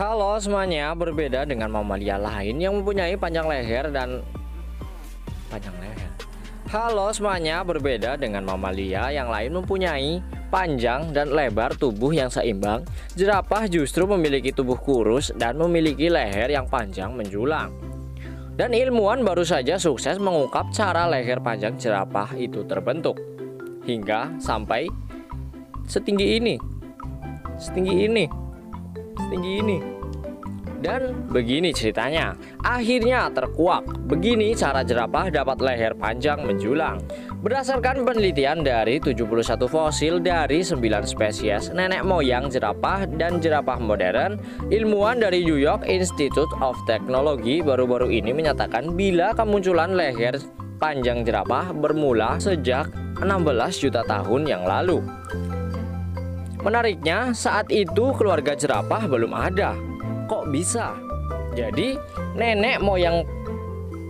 Halo semuanya, berbeda dengan mamalia lain yang mempunyai panjang leher dan panjang leher. Halo semuanya, berbeda dengan mamalia yang lain mempunyai panjang dan lebar tubuh yang seimbang. Jerapah justru memiliki tubuh kurus dan memiliki leher yang panjang menjulang. Dan ilmuwan baru saja sukses mengungkap cara leher panjang jerapah itu terbentuk hingga sampai setinggi ini. Dan begini ceritanya, akhirnya terkuak. Begini cara jerapah dapat leher panjang menjulang. Berdasarkan penelitian dari 71 fosil dari 9 spesies nenek moyang jerapah dan jerapah modern, ilmuwan dari New York Institute of Technology baru-baru ini menyatakan bila kemunculan leher panjang jerapah bermula sejak 16 juta tahun yang lalu. Menariknya, saat itu keluarga jerapah belum ada. Kok bisa? Jadi nenek moyang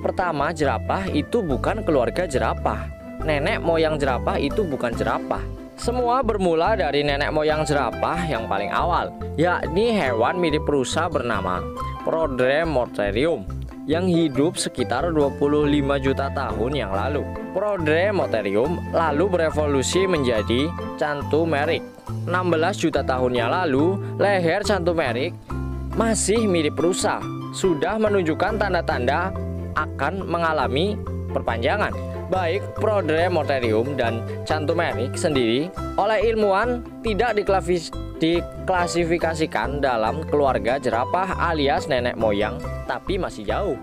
pertama jerapah itu bukan keluarga jerapah. Nenek moyang jerapah itu bukan jerapah. Semua bermula dari nenek moyang jerapah yang paling awal, yakni hewan mirip rusa bernama Prodromortherium yang hidup sekitar 25 juta tahun yang lalu. Prodromortherium lalu berevolusi menjadi Chantumerik. 16 juta tahun yang lalu, leher Chantumerik masih mirip rusa, sudah menunjukkan tanda-tanda akan mengalami perpanjangan. Baik Prodromortherium dan Chantumerik sendiri oleh ilmuwan tidak diklasifikasikan dalam keluarga jerapah alias nenek moyang, tapi masih jauh.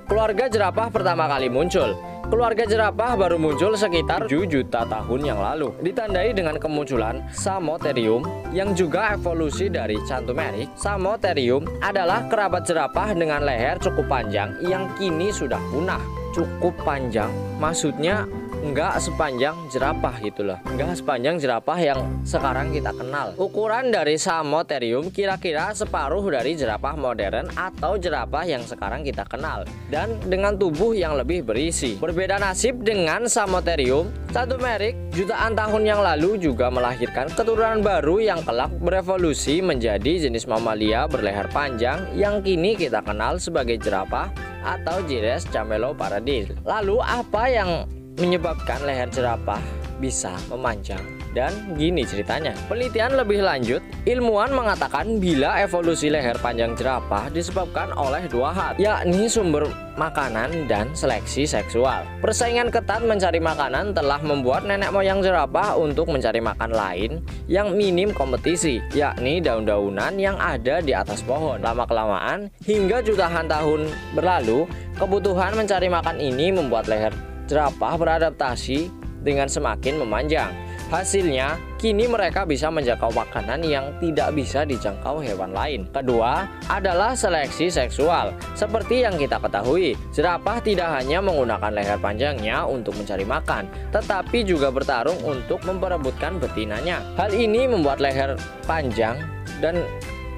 Keluarga jerapah pertama kali muncul. Keluarga jerapah baru muncul sekitar 7 juta tahun yang lalu, ditandai dengan kemunculan Samotherium yang juga evolusi dari Chantumerik. Samotherium adalah kerabat jerapah dengan leher cukup panjang yang kini sudah punah. Cukup panjang, maksudnya enggak sepanjang jerapah gitu loh. Enggak sepanjang jerapah yang sekarang kita kenal. Ukuran dari Samotherium kira-kira separuh dari jerapah modern atau jerapah yang sekarang kita kenal, dan dengan tubuh yang lebih berisi. Berbeda nasib dengan Samotherium, Chantumerik jutaan tahun yang lalu juga melahirkan keturunan baru yang kelak berevolusi menjadi jenis mamalia berleher panjang yang kini kita kenal sebagai jerapah atau Gires camelopardalis. Lalu apa yang menyebabkan leher jerapah bisa memanjang? Dan gini ceritanya. Penelitian lebih lanjut, ilmuwan mengatakan bila evolusi leher panjang jerapah disebabkan oleh dua hal, yakni sumber makanan dan seleksi seksual. Persaingan ketat mencari makanan telah membuat nenek moyang jerapah untuk mencari makan lain yang minim kompetisi, yakni daun-daunan yang ada di atas pohon. Lama-kelamaan hingga jutaan tahun berlalu, kebutuhan mencari makan ini membuat leher jerapah beradaptasi dengan semakin memanjang. Hasilnya, kini mereka bisa menjangkau makanan yang tidak bisa dijangkau hewan lain. Kedua adalah seleksi seksual. Seperti yang kita ketahui, jerapah tidak hanya menggunakan leher panjangnya untuk mencari makan, tetapi juga bertarung untuk memperebutkan betinanya. Hal ini membuat leher panjang dan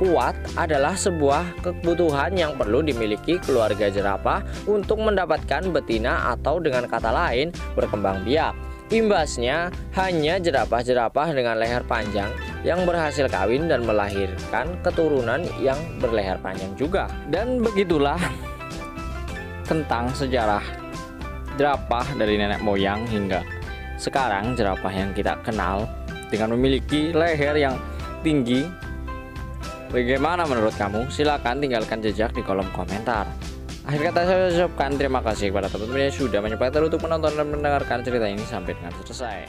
kuat adalah sebuah kebutuhan yang perlu dimiliki keluarga jerapah untuk mendapatkan betina atau dengan kata lain berkembang biak. Imbasnya, hanya jerapah-jerapah dengan leher panjang yang berhasil kawin dan melahirkan keturunan yang berleher panjang juga. Dan begitulah tentang sejarah jerapah dari nenek moyang hingga sekarang jerapah yang kita kenal dengan memiliki leher yang tinggi. Bagaimana menurut kamu? Silahkan tinggalkan jejak di kolom komentar. Akhir kata saya ucapkan terima kasih kepada teman-teman yang sudah menyempatkan untuk menonton dan mendengarkan cerita ini sampai dengan selesai.